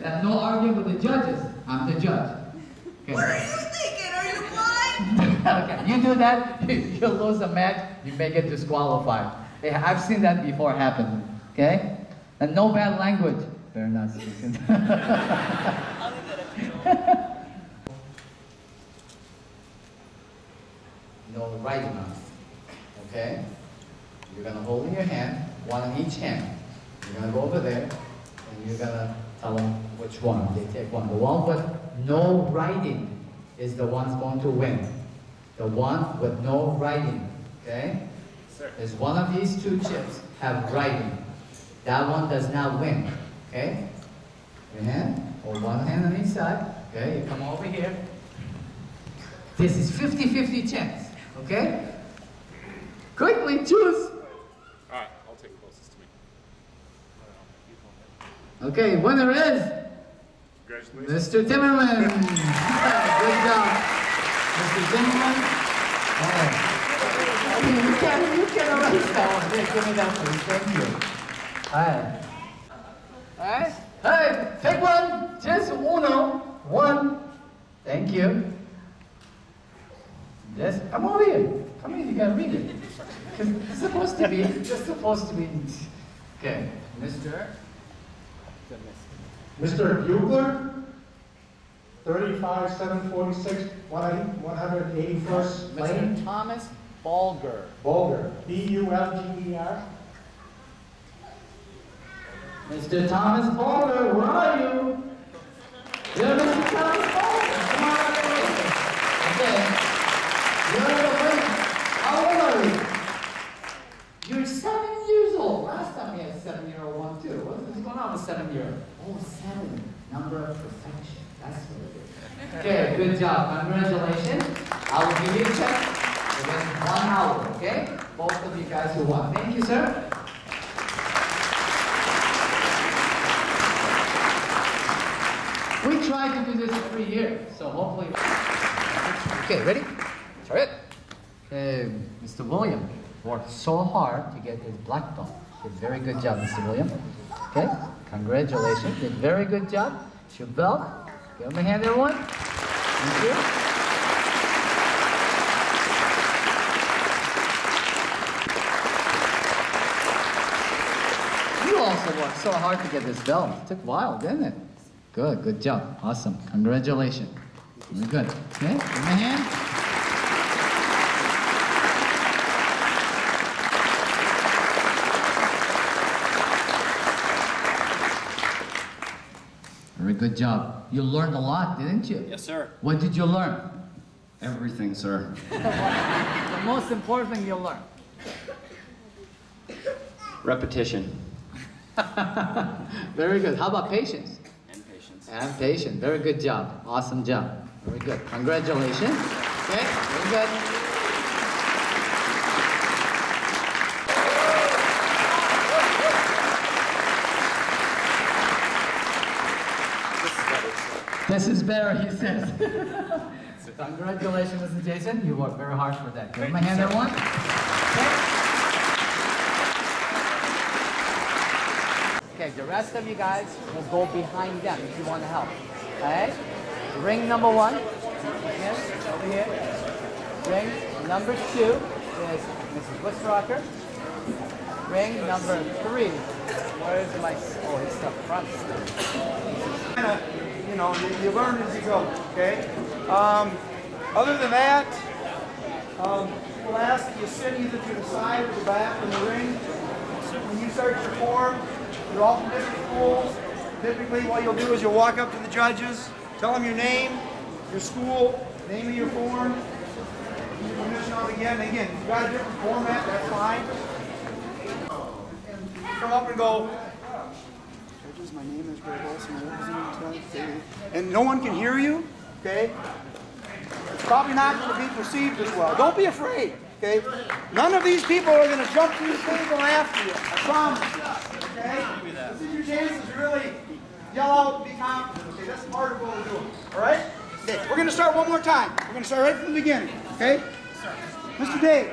And no arguing with the judges. I'm the judge. Okay. What are you thinking? Are you blind? Okay, you do that, you lose a match, you may get disqualified. Yeah, I've seen that before happen. Okay? And no bad language. Better not speaking. No writing on it. Okay? You're gonna hold in your hand, one in each hand. You're gonna go over there, and you're gonna tell them which one. They take one. The one with no writing is the one's going to win. The one with no writing, okay? Sir. Is one of these two chips have writing. That one does not win, okay? Your hand, hold one hand on each side, okay? You come over here. This is 50-50 chance, okay? Quickly choose. All right, I'll take closest to me. Okay, winner is Congratulations. Mr. Timmerman. Good job, Mr. Timmerman. You can erase that one. Here, give me that please. Thank you. Alright. Alright. Hey, take one. Just uno. One. Thank you. Yes, come over here. Come here, you gotta read it. Because it's supposed to be, Okay, Mr. Bugler, 35746 181st Lane. Mr. Thomas Bulger. Bulger, B-U-L-G-E-R. Mr. Thomas Bulger, where are you? You're Mr. Thomas Bulger. Come on out here. Okay. You're the winner. How old are you? You're 7 years old. Last time we had a 7-year-old one too. What's going on with 7-year-old? Oh, 7. Number of perfection. That's what it is. Okay, good job. Congratulations. I will give you a check within 1 hour, okay? Both of you guys who won. Thank you, sir. We try to do this every year, so hopefully... Okay, ready? Try it. Okay, Mr. William worked so hard to get his black belt. Did very good job, Mr. William. Okay, congratulations. Did very good job. It's your belt. Give him a hand, everyone. Thank you. You also worked so hard to get this belt. It took a while, didn't it? Good job. Awesome. Congratulations. Very good. Okay, give him a hand. Very good job. You learned a lot, didn't you? Yes, sir. What did you learn? Everything, sir. The most important thing you learned. Repetition. Very good. How about patience? And patience. And patience. Very good job. Awesome job. Very good. Congratulations. Okay, very good. This is better, he says. Congratulations, Mr. Jason. You worked very hard for that. Give him a hand, everyone. Okay, the rest of you guys will go behind them if you want to help. Alright? Ring number 1. Yes, over here. Ring number 2 is Mrs. Wissrocker. Ring number 3. Where is my... Oh, it's the front. You know, you learn as you go, okay? Other than that, we'll ask you to sit either to the side or the back in the ring. When you start your form, you're all from different schools. Typically what you'll do is you'll walk up to the judges, tell them your name, your school, name of your form, your permission on again. Again, if you've got a different format, that's fine. And come up and go, my name is Greg Olson, and no one can hear you, okay? It's probably not going to be perceived as well. Don't be afraid, okay? None of these people are going to jump through the table after you, I promise you, okay? This is your chance to really yell out, be confident, okay? That's part of what we're doing, all right? Okay, we're going to start one more time. We're going to start right from the beginning, okay? Mr. Dave.